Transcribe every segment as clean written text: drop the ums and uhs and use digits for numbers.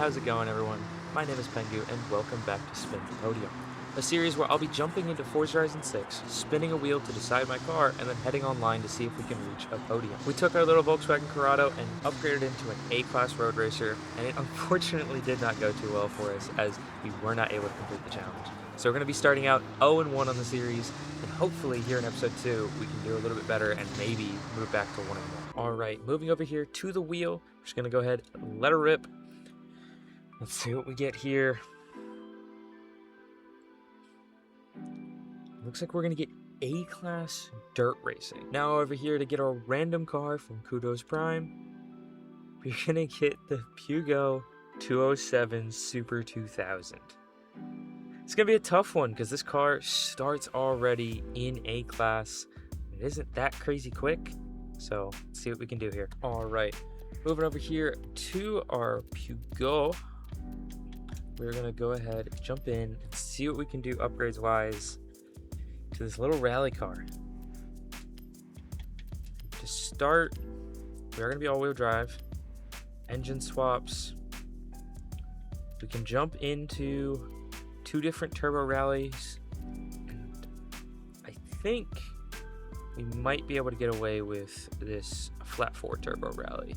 how's it going everyone? My name is Pengu and welcome back to Spin To Podium, a series where I'll be jumping into Forza Horizon 6, spinning a wheel to decide my car, and then heading online to see if we can reach a podium. We took our little Volkswagen Corrado and upgraded it into an A-class road racer, and it unfortunately did not go too well for us as we were not able to complete the challenge. So we're going to be starting out 0-1 on the series, and hopefully here in episode 2 we can do a little bit better and maybe move back to 1-1. Alright, moving over here to the wheel, we're just going to go ahead and let her rip. Let's see what we get here. Looks like we're going to get A-class dirt racing. Now over here to get our random car from Kudos Prime, we're going to get the Pugo 207 Super 2000. It's going to be a tough one because this car starts already in A-class. It isn't that crazy quick, so let's see what we can do here. Alright, moving over here to our Pugo. We're going to go ahead, jump in, and see what we can do upgrades-wise to this little rally car. To start, we are going to be all-wheel drive, engine swaps. We can jump into 2 different turbo rallies, and I think we might be able to get away with this flat 4 turbo rally.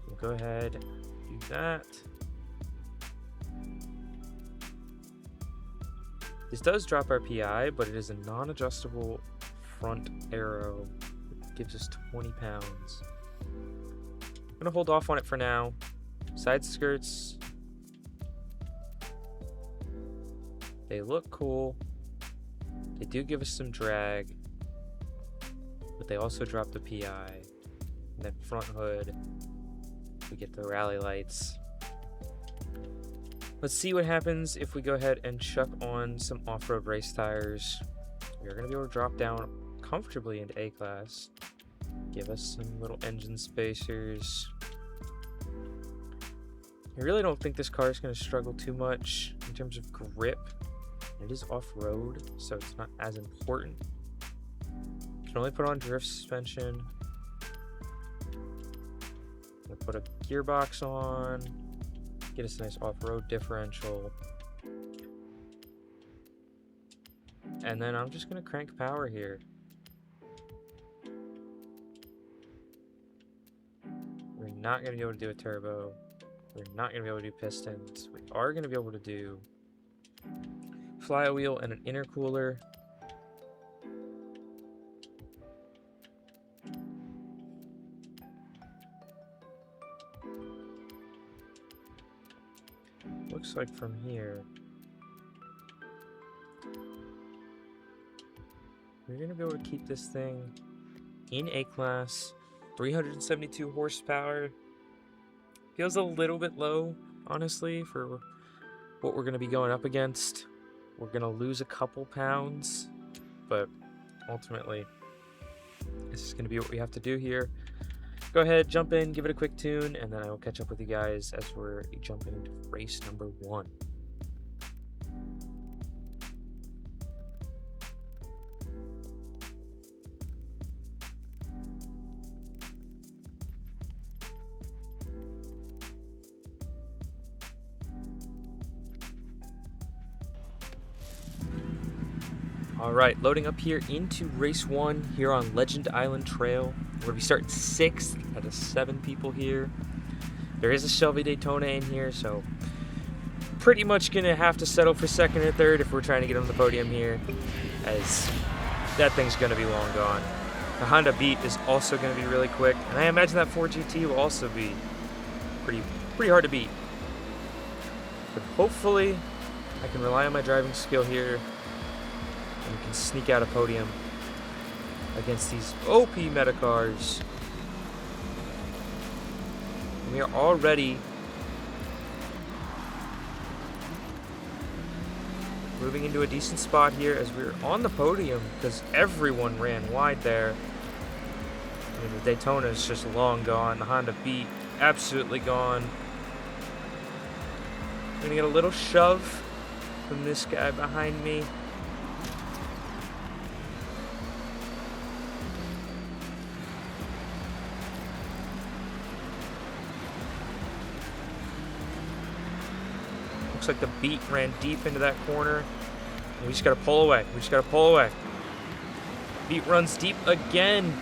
We'll go ahead, do that. This does drop our PI, but it is a non-adjustable front aero. It gives us 20 pounds. I'm gonna hold off on it for now. Side skirts, they look cool. They do give us some drag, but they also drop the PI. And then front hood, we get the rally lights. Let's see what happens if we go ahead and chuck on some off-road race tires. We're going to be able to drop down comfortably into A-class. Give us some little engine spacers. I really don't think this car is going to struggle too much in terms of grip. It is off-road, so it's not as important. You can only put on drift suspension. We'll put a gearbox on. Get us a nice off-road differential. And then I'm just going to crank power here. We're not going to be able to do a turbo. We're not going to be able to do pistons. We are going to be able to do flywheel and an intercooler. Looks like from here we're going to be able to keep this thing in A-class. 372 horsepower. Feels a little bit low, honestly, for what we're going to be going up against. We're going to lose a couple pounds, but ultimately this is going to be what we have to do here. Go ahead, jump in, give it a quick tune, and then I will catch up with you guys as we're jumping into race number 1. Alright, loading up here into race 1 here on Legend Island Trail. We're going to be starting 6th out of 7 people here. There is a Shelby Daytona in here, so pretty much going to have to settle for 2nd or 3rd if we're trying to get on the podium here, as that thing's going to be long gone. The Honda Beat is also going to be really quick, and I imagine that Ford GT will also be pretty hard to beat. But hopefully I can rely on my driving skill here and we can sneak out a podium against these OP meta cars. And we are already moving into a decent spot here as we're on the podium because everyone ran wide there. I mean, the Daytona is just long gone. The Honda Beat absolutely gone. I'm gonna get a little shove from this guy behind me. Looks like the Beat ran deep into that corner. And we just gotta pull away. We just gotta pull away. Beat runs deep again.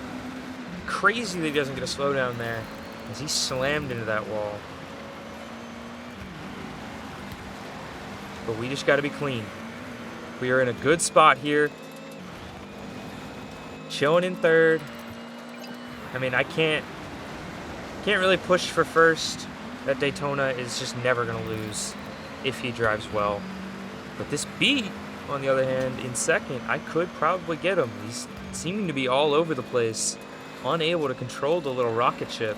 Crazy that he doesn't get a slowdown there, as he slammed into that wall. But we just gotta be clean. We are in a good spot here. Chilling in third. I mean, I can't really push for first. That Daytona is just never gonna lose if he drives well. But this Beat, on the other hand, in second, I could probably get him. He's seeming to be all over the place, unable to control the little rocket ship.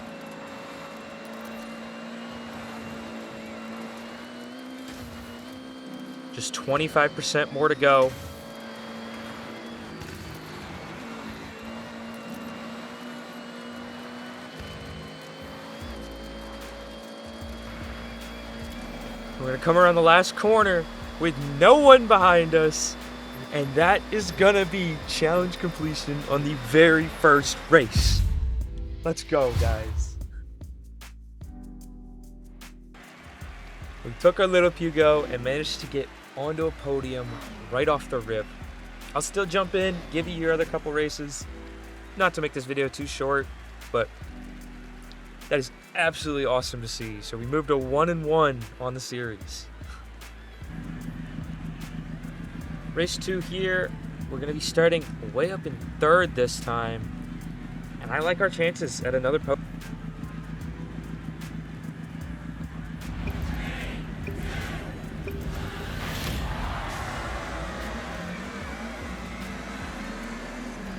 Just 25% more to go. We're going to come around the last corner with no one behind us. And that is going to be challenge completion on the very first race. Let's go, guys. We took our little Pugo and managed to get onto a podium right off the rip. I'll still jump in, give you your other couple races. Not to make this video too short, but that is absolutely awesome to see. So we moved to 1-1 on the series. Race 2 here, we're going to be starting way up in third this time. And I like our chances at another podium.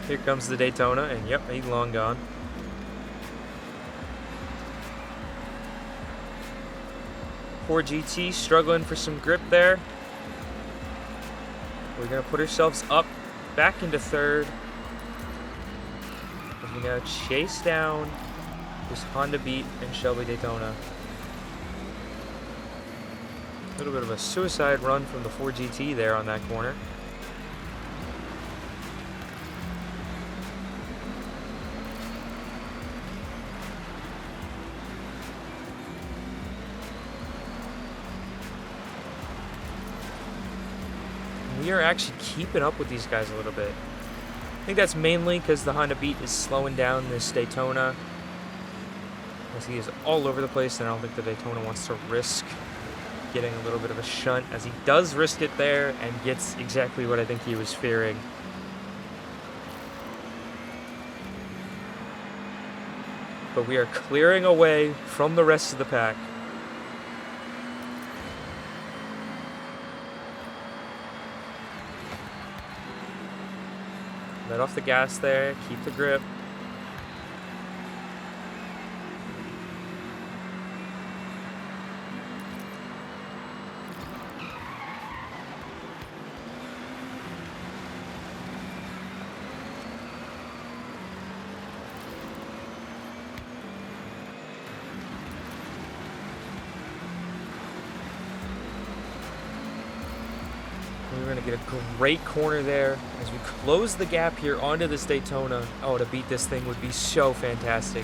Here comes the Daytona, and yep, he's long gone. Ford GT struggling for some grip there. We're going to put ourselves up back into third as we now chase down this Honda Beat and Shelby Daytona. A little bit of a suicide run from the Ford GT there on that corner. We are actually keeping up with these guys a little bit. I think that's mainly because the Honda Beat is slowing down this Daytona, as he is all over the place, and I don't think the Daytona wants to risk getting a little bit of a shunt, as he does risk it there and gets exactly what I think he was fearing. But we are clearing away from the rest of the pack. Let off the gas there, keep the grip. We're going to get a great corner there as we close the gap here onto this Daytona. Oh, to beat this thing would be so fantastic.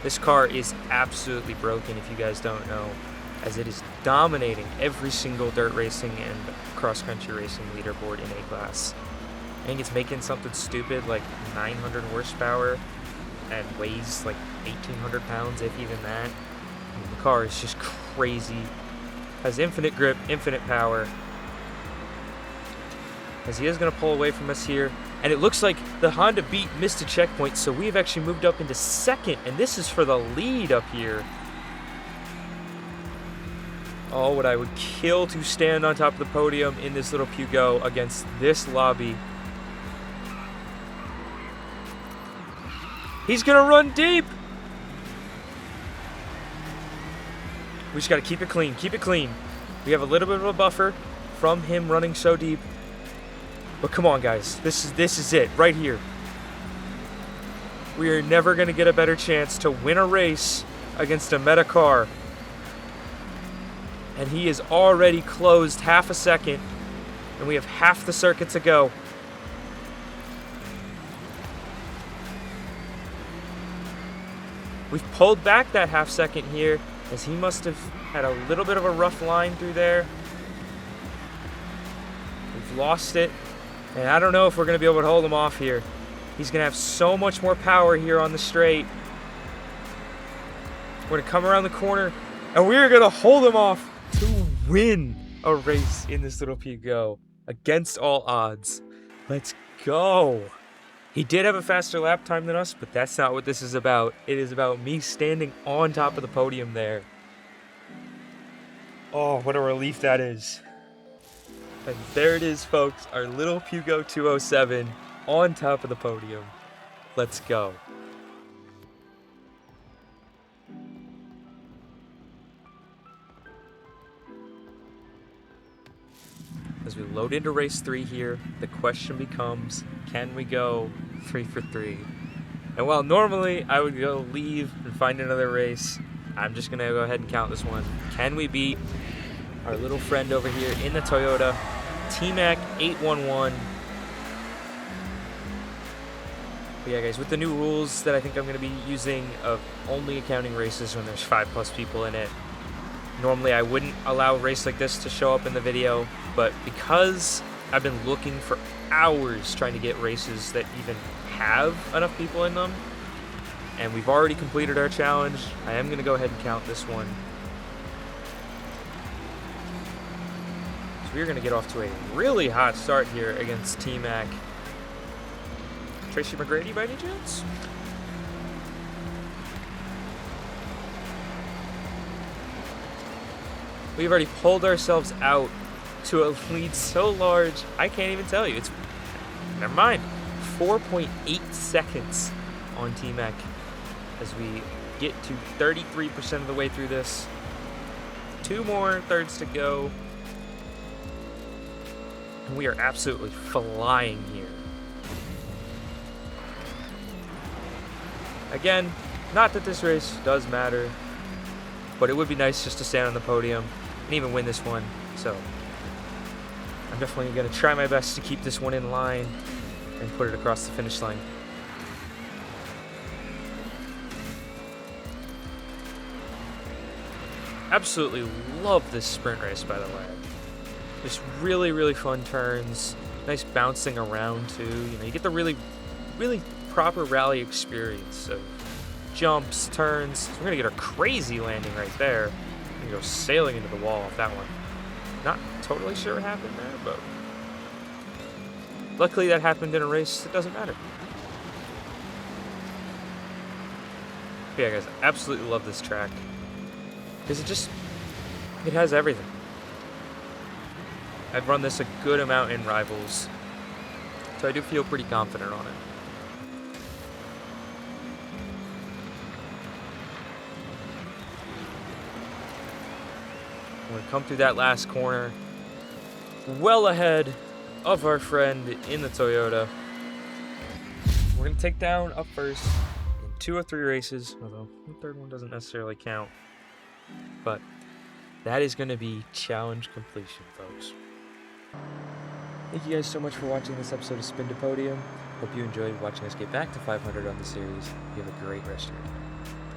This car is absolutely broken, if you guys don't know, as it is dominating every single dirt racing and cross-country racing leaderboard in A-Class. I think it's making something stupid like 900 horsepower and weighs like 1,800 pounds, if even that. I mean, the car is just crazy. Has infinite grip, infinite power. As he is going to pull away from us here. And it looks like the Honda Beat missed a checkpoint, so we've actually moved up into second, and this is for the lead up here. Oh, what I would kill to stand on top of the podium in this little Pugo against this lobby. He's going to run deep. We just got to keep it clean, keep it clean. We have a little bit of a buffer from him running so deep. But come on, guys, this is it right here. We are never going to get a better chance to win a race against a meta car. And he is already closed half a second, and we have half the circuit to go. We've pulled back that half second here, as he must have had a little bit of a rough line through there. We've lost it, and I don't know if we're going to be able to hold him off here. He's going to have so much more power here on the straight. We're going to come around the corner, and we're going to hold him off to win a race in this little P-Go against all odds. Let's go. He did have a faster lap time than us, but that's not what this is about. It is about me standing on top of the podium there. Oh, what a relief that is. And there it is, folks, our little P-Go 207 on top of the podium. Let's go. As we load into race 3 here, the question becomes, can we go 3 for 3? And while normally I would go leave and find another race, I'm just going to go ahead and count this one. Can we beat our little friend over here in the Toyota, T-Mac 811? But yeah, guys, with the new rules that I think I'm going to be using of only accounting races when there's 5+ people in it, normally I wouldn't allow a race like this to show up in the video, but because I've been looking for hours trying to get races that even have enough people in them, and we've already completed our challenge, I am going to go ahead and count this one. So we're going to get off to a really hot start here against T-Mac. Tracy McGrady by any chance? We've already pulled ourselves out to a lead so large, I can't even tell you. It's, never mind, 4.8 seconds on T-Mac as we get to 33% of the way through this. 2 more thirds to go. And we are absolutely flying here. Again, not that this race does matter, but it would be nice just to stand on the podium and even win this one. So I'm definitely going to try my best to keep this one in line and put it across the finish line. Absolutely love this sprint race, by the way. Just really, really fun turns. Nice bouncing around too. You know, you get the really, really proper rally experience of jumps, turns. We're gonna get a crazy landing right there. We're gonna go sailing into the wall off that one. Not totally sure what happened there, but luckily that happened in a race. It doesn't matter. But yeah, guys, I absolutely love this track because it has everything. I've run this a good amount in Rivals, so I do feel pretty confident on it. We're gonna come through that last corner, well ahead of our friend in the Toyota. We're gonna take down up first in 2 of 3 races, although the third one doesn't necessarily count. But that is gonna be challenge completion, folks. Thank you guys so much for watching this episode of Spin to Podium. Hope you enjoyed watching us get back to 500 on the series. You have a great rest of your day.